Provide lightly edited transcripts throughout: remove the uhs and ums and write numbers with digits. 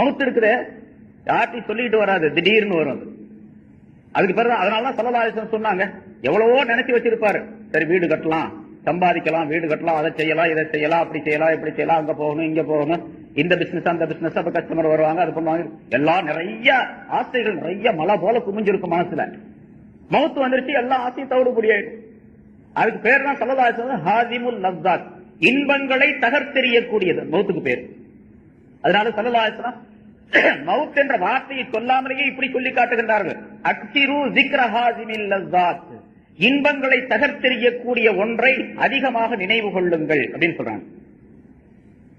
மவுத் இருக்குது யார்ட்டையும் சொல்லிட்டு வராது, திடீர்னு வரும். அதுக்கு பிறகு அதனாலதான் ஸல்லல்லாஹு அலைஹி வஸல்லம் சொன்னாங்க, எவ்வளவோ நினைச்சு வச்சிருப்பாரு, சரி வீடு கட்டலாம், சம்பாதிக்கலாம், வீடு கட்டலாம், அதை செய்யலாம், இதை செய்யலாம், அப்படி செய்யலாம், இப்படி செய்யலாம், அங்க போகணும், இங்க போகணும், இந்த பிசினஸ் அந்த பிசினஸ், அப்ப கஸ்டமர் வருவாங்க, அது பண்ணுவாங்க, எல்லாம் நிறைய ஆசைகள் நிறைய மலை போல குமிஞ்சிருக்கும் மனசுல. மவுத்து வந்துருச்சு, எல்லா ஆசையும் தவிடுபடியாயிடும். அதுக்கு பேர் தான் ஸல்லல்லாஹு அலைஹி வஸல்லம் ஹாதிமுல் லஸ்ஸாத், இன்பங்களை தகர்த்தெறியக்கூடியது மவுத்துக்கு பேர். அதனால ஸல்லல்லாஹு அலைஹி வஸல்லம் மவுத் என்ற வார்த்தையை சொல்லாமலேயே இப்படி சொல்லி காட்டுகின்றார்கள், அக்ஸிரு ஸிக்ர ஹாதிமில் லஸ்ஸாத், இன்பங்களை தகர்த்தெறியக்கூடிய ஒன்றை அதிகமாக நினைவு கொள்ளுங்கள் அப்படின்னு சொல்றாங்க.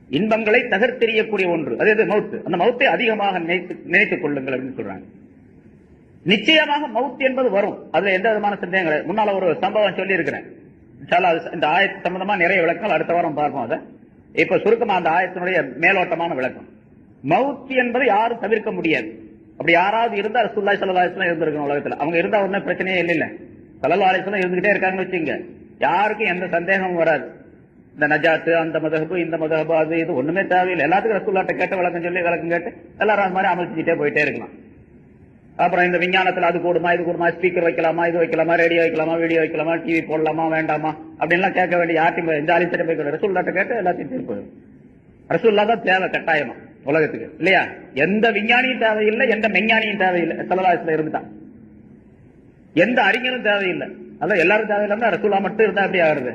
இன்பங்களை தகர்த்தெறியக்கூடிய ஒன்று, அது மவுத், அந்த மவுத்தை அதிகமாக நினைத்துக் கொள்ளுங்கள் அப்படின்னு சொல்றாங்க. நிச்சயமாக மவுத் என்பது வரும், அதுல எந்த விதமான சந்தேகம் கிடையாது. முன்னால ஒரு சம்பவம் சொல்லி இருக்கிறேன், இந்த ஆயத்து சம்பந்தமா நிறைய விளக்கங்கள் அடுத்த வாரம் பார்ப்போம். அதை இப்ப சுருக்கமா அந்த ஆயத்தினுடைய மேலோட்டமான விளக்கம். மவுத் என்பதை யாரும் தவிர்க்க முடியாது. அப்படி யாராவது இருந்தா ரசூலுல்லாஹி ஸல்லல்லாஹு அலைஹி வஸல்லம் இருந்திருக்கணும் உலகத்துல. அவங்க இருந்தா ஒன்னும் பிரச்சனையே இல்ல. ஸல்லல்லாஹு அலைஹி வஸல்லம் இருந்துகிட்டே இருக்காங்கன்னு வச்சுங்க, யாருக்கும் எந்த சந்தேகமும் வராது. இந்த நஜாத்து, அந்த மதஹபு, இந்த மதஹபு, அது இது ஒண்ணுமே தேவையில்லை. எல்லாத்துக்கும் ரசூலுல்லாஹ்ட்ட கேட்ட விளக்கம் சொல்லி விளக்கம் கேட்டு எல்லாரும் அது மாதிரி அமல் செஞ்சுட்டே போயிட்டே இருக்கலாம். அப்புறம் இந்த விஞ்ஞானத்துல அது கூடுமா, இது கூடுமா, ஸ்பீக்கர் வைக்கலாமா, இது வைக்கலாமா, ரேடியோ வைக்கலாமா, வீடியோ வைக்கலாமா, டிவி போடலாமா, வேண்டாமா அப்படின்லாம் கேட்க வேண்டிய யார்ட்டையும் இந்த ஆலிசிட்ட போய் ரசூலுல்லாஹ்ட்ட கேட்டு எல்லாத்தையும் தீர்ப்பு. ரசூலுல்லாஹ் தான் தேவை கட்டாயமா உலகத்துக்கு, இல்லையா? எந்த விஞ்ஞானியும் தேவையில்லை, எந்த மெஞ்ஞானியும் தேவையில்லை, ஸல்லல்லாஹு அலைஹி வஸல்லம் இருந்தான். எந்த அறிஞரும் தேவையில்லை, அதான் எல்லாரும் தேவையில்லை. ரசூலுல்லாஹ் மட்டும் இருந்தா அப்படி ஆகுறது,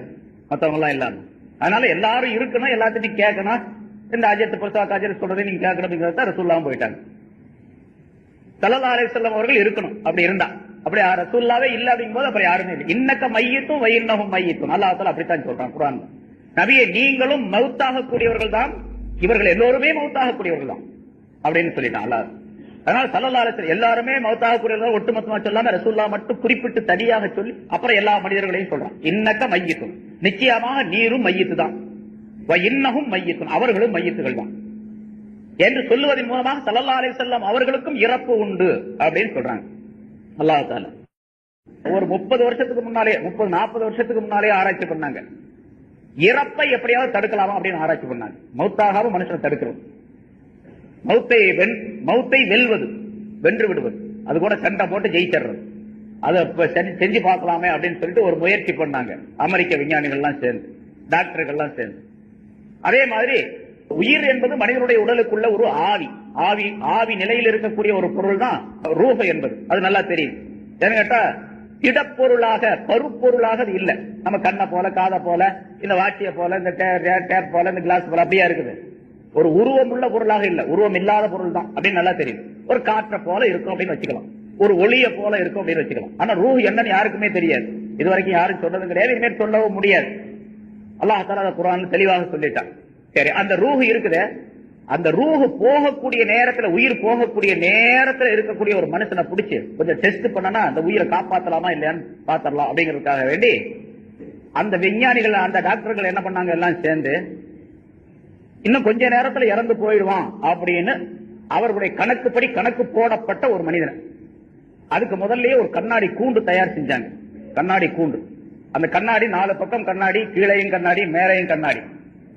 மத்தவங்க எல்லாம் இல்லாம. அதனால எல்லாரும் இருக்கணும், எல்லாத்தையும் கேட்கணும். இந்த அஜத் புரசாத் அஜத் சொல்றதை நீங்க கேட்கணும் அப்படிங்கிறத ரசூலுல்லாஹ் போயிட்டாங்க. ஸல்லல்லாஹு அலைஹி வஸல்லம் அவர்கள் இருக்கணும், அப்படி இருந்தா. அப்படி ரசூலுல்லாஹ்வே இல்ல அப்படிங்கும் போது அப்புறம் யாருமே இல்லை. இன்னக்க மையித்தும் வயின்னஹும் மையித்தும், அல்லாஹ் தஆலா அப்படித்தான் சொல்றான் குர்ஆன்ல. நபியே நீங்களும் மௌத்தாக கூடியவர்கள் தான், இவர்கள் எல்லோருமே மௌத்தாக கூடியவர்கள் தான் அப்படின்னு சொல்லிட்டான் அல்லாஹ். அதனால ஸல்லல்லாஹு அலைஹி வஸல்லம் எல்லாருமே மௌத்தாக கூடியவர்கள் ஒட்டுமொத்தமா சொல்லாம ரசூலுல்லாஹ் மட்டும் குறிப்பிட்டு தனியாக சொல்லி அப்புறம் எல்லா மனிதர்களையும் சொல்றான். இன்னக்க மையித்தும், நிச்சயமாக நீரும் மையித்து தான், வயின்னஹும் மையித்தும், அவர்களும் மையித்துகள் தான் என்று சொல்லுவதன் மூலமாக ஸல்லல்லாஹு அலைஹி வஸல்லம் அவர்களுக்கும் இறப்பு உண்டு அப்படின்னு சொல்றாங்க அல்லாஹ் தஆலா. ஒரு 30 வருஷத்துக்கு முன்னாலே, 30-40 வருஷத்துக்கு முன்னாலே ஆராய்ச்சி பண்ணாங்க, இறப்பை எப்படியாவது தடுக்கலாமா அப்படின்னு ஆராய்ச்சி பண்ணாங்க. மௌத்தாகவும் மனுஷனை தடுக்கிறோம், மௌத்தை வெல்வது, வென்று விடுவது, அது கூட சண்டை போட்டு ஜெயிச்சிடுறது, அதை செஞ்சு பார்க்கலாமே அப்படின்னு சொல்லிட்டு ஒரு முயற்சி பண்ணாங்க அமெரிக்க விஞ்ஞானிகள்லாம் சேர்ந்து, டாக்டர்கள்லாம் சேர்ந்து. அதே மாதிரி உயிர் என்பது மனிதனுடைய உடலுக்குள்ள ஒரு ஆவி நிலையில் இருக்கக்கூடிய ஒரு பொருள் தான் ரூஹ் என்பது. அது நல்லா தெரியும். ஏன்னு கேட்டா திடப்பொருளாக, பருப்பொருளாக அது இல்ல. நம்ம கண்ணை போல, காதை போல, இந்த வாட்சியை போல, இந்த டேப் போல, இந்த கிளாஸ் போல அப்படியா இருக்குது. ஒரு உருவம் உள்ள பொருளாக இல்ல, உருவம் இல்லாத பொருள் தான் அப்படின்னு நல்லா தெரியும். ஒரு காற்றை போல இருக்கும் அப்படின்னு வச்சுக்கலாம், ஒரு ஒளிய போல இருக்கும் அப்படின்னு வச்சுக்கலாம். ஆனா ரூஹ் என்னன்னு யாருக்குமே தெரியாது, இதுவரைக்கும் யாரும் சொன்னதும் கிடையாது, இனிமேல் சொல்லவும் முடியாது. அல்லாஹ் தஆலா குர்ஆன்ல தெளிவாக சொல்லிட்டான். சரி, அந்த ரூஹ் இருக்குது, அந்த ரூஹ் போகக்கூடிய நேரத்துல, உயிர் போகக்கூடிய நேரத்துல இருக்கக்கூடிய ஒரு மனுஷனை பிடிச்சு கொஞ்சம் டெஸ்ட் பண்ணனா அந்த உயிரை காப்பாத்தலாமா இல்லையான்னு பாத்திரலாம் அப்படிங்கிறதுக்காக வேண்டி அந்த விஞ்ஞானிகள், அந்த டாக்டர்கள் என்ன பண்ணாங்க, எல்லாம் சேர்ந்து இன்னும் கொஞ்ச நேரத்துல இறந்து போயிடுவான் அப்படின்னு அவர்களுடைய கணக்குப்படி கணக்கு போடப்பட்ட ஒரு மனிதன், அதுக்கு முதல்லயே ஒரு கண்ணாடி கூண்டு தயார் செஞ்சாங்க. கண்ணாடி கூண்டு, அந்த கண்ணாடி 4 பக்கம் கண்ணாடி, கீழையும் கண்ணாடி, மேலையும் கண்ணாடி,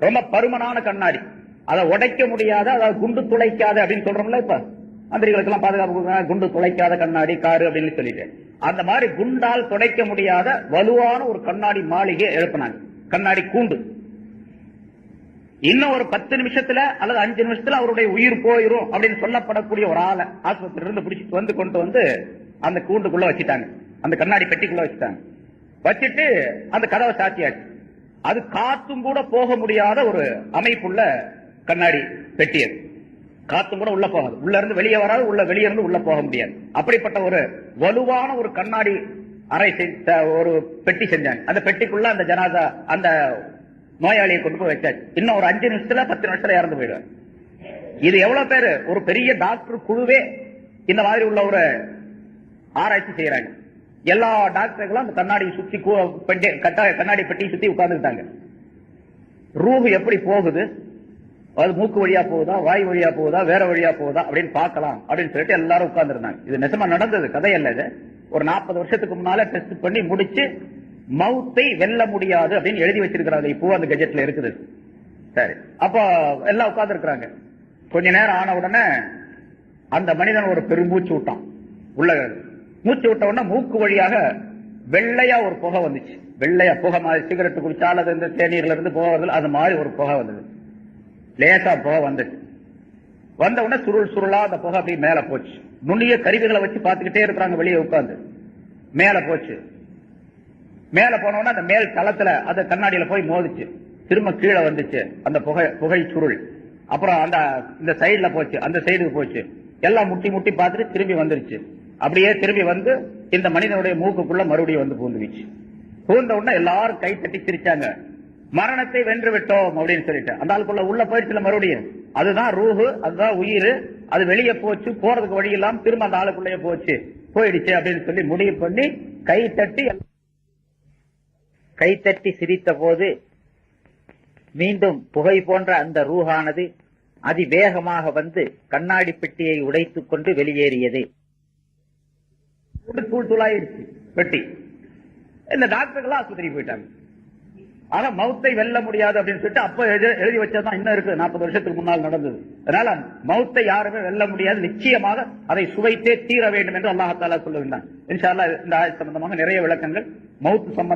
ரொம்ப பருமனான கண்ணாடி, அதை உடைக்க முடியாத, அதாவது குண்டு துளைக்காத அப்படின்னு சொல்றோம்ல, இப்ப மந்திரிகளுக்கு எல்லாம் பாதுகாப்பு கொடுக்குறாங்க, குண்டு துளைக்காத கண்ணாடி காரு அப்படின்னு சொல்லிட்டு, அந்த மாதிரி குண்டால் துடைக்க முடியாத வலுவான ஒரு கண்ணாடி மாளிகை எழுப்பினாங்க, கண்ணாடி கூண்டு. இன்னும் ஒரு 10 நிமிஷத்துல அல்லது 5 நிமிஷத்துல அவருடைய உயிர் போயிரும் அப்படின்னு சொல்லப்படக்கூடிய ஒரு ஆளை ஆஸ்பத்திரியில இருந்து பிடிச்சிட்டு வந்து கொண்டு வந்து அந்த கூண்டுக்குள்ள வச்சுட்டாங்க, அந்த கண்ணாடி பெட்டிக்குள்ள வச்சுட்டாங்க. வச்சுட்டு அந்த கதவை சாத்தியாச்சு. அது காத்தும் கூட போக முடியாத ஒரு அமைப்புள்ள கண்ணாடி பெட்டி, அது காத்தும் கூட உள்ள போகாது, உள்ள இருந்து வெளியே வராது, வெளியே இருந்து உள்ள போக முடியாது. அப்படிப்பட்ட ஒரு வலுவான ஒரு கண்ணாடி அறை ஒரு பெட்டி செஞ்சாங்க. அந்த பெட்டிக்குள்ள அந்த ஜனாதா, அந்த நோயாளியை கொண்டு போய் வச்சாச்சு. இன்னும் ஒரு 5 நிமிஷத்துல 10 நிமிஷத்துல இறந்து போயிடுவார். இது எவ்வளவு பேரு, ஒரு பெரிய டாக்டர் குழுவே இந்த மாதிரி உள்ள ஒரு ஆராய்ச்சி செய்யறாங்க. எல்லா டாக்டர்களும் அந்த கண்ணாடி சுத்தி, கண்ணாடி பெட்டி சுத்தி உட்கார்ந்துட்டாங்க. ரூஹ் எப்படி போகுது, அது மூக்கு வழியா போகுதா, வாய் வழியா போகுதா, வேற வழியா போகுதா அப்படின்னு பார்க்கலாம் அப்படின்னு சொல்லிட்டு எல்லாரும் உட்கார்ந்துருந்தாங்க. இது நிஜமா நடந்தது, கதையல்ல இது. ஒரு 40 வருஷத்துக்கு முன்னால டெஸ்ட் பண்ணி முடிச்சு மவுத்தை வெல்ல முடியாது அப்படின்னு எழுதி வச்சிருக்கிறாங்க. இப்போ அந்த கெஜெட்ல இருக்குது. சரி, அப்ப எல்லாம் உட்கார்ந்து இருக்கிறாங்க. கொஞ்ச நேரம் ஆன உடனே அந்த மனிதன் ஒரு பெருமூச்சு விட்டான். உள்ள மூச்சு விட்ட உடனே மூக்கு வழியாக வெள்ளையா ஒரு புகை வந்துச்சு. வெள்ளையா புகை மாதிரி சிகரெட் குடிச்சால் அது இந்த தேநீர்ல இருந்து புகை வருது, அது மாதிரி ஒரு புகை வந்தது. லேசா புகை வந்துச்சு. வந்த உடனே சுருள் சுருளா அந்த புகை அப்படி மேல போச்சு. நுண்ணிய கருவிகளை வச்சு பார்த்துக்கிட்டே இருக்கிறாங்க வெளியே உட்கார்ந்து. மேல போச்சு. மேல போன உடனே அந்த மேல் தளத்துல அந்த கண்ணாடியில போய் மோதிச்சு. திரும்ப கீழே வந்துச்சு அந்த புகை சுருள். அப்புறம் அந்த இந்த சைடுல போச்சு, அந்த சைடுக்கு போச்சு. எல்லாம் முட்டி முட்டி பார்த்துட்டு திரும்பி வந்துருச்சு. அப்படியே திரும்பி வந்து இந்த மனிதனுடைய மூக்குக்குள்ள மறுபடியும் வந்து பூந்துச்சு. பூந்த உடனே எல்லாரும் கை தட்டி சிரிச்சாங்க. மரணத்தை வென்று விட்டோம் அப்படின்னு சொல்லிட்டு அந்த ஆளுக்குள்ள உள்ள போயிடுச்சுல மறுபடியும். அதுதான் ரூஹு, அதுதான் உயிர். அது வெளியே போச்சு, போறதுக்கு வழி இல்லாம திரும்ப அந்த ஆளுக்குள்ளேயே போயிடுச்சு அப்படின்னு சொல்லி முடிவு பண்ணி கை தட்டி சிரித்த போது மீண்டும் புகை போன்ற அந்த ரூஹானது அதிவேகமாக வந்து கண்ணாடி பெட்டியை உடைத்துக் கொண்டு வெளியேறியது. தூள் தூளாயிருச்சு பெட்டி. இந்த டாக்டர்கள் ஆஸ்பத்திரி போயிட்டாங்க. ஆனா மௌத்தை வெல்ல முடியாது அப்படின்னு சொல்லிட்டு அப்ப எழுதி வச்சதான் இன்னும் இருக்கு, 40 வருஷத்துக்கு முன்னால் நடந்தது. அதனால மௌத்தை யாருமே வெல்ல முடியாது, நிச்சயமாக அதை சுவைத்தே தீர வேண்டும் என்று அல்லாஹ் தஆலா சொல்லுகின்றான். இன்ஷா அல்லாஹ் இந்த ஆயத் சம்பந்தமாக நிறைய விளக்கங்கள் மௌத் சம்பந்தம்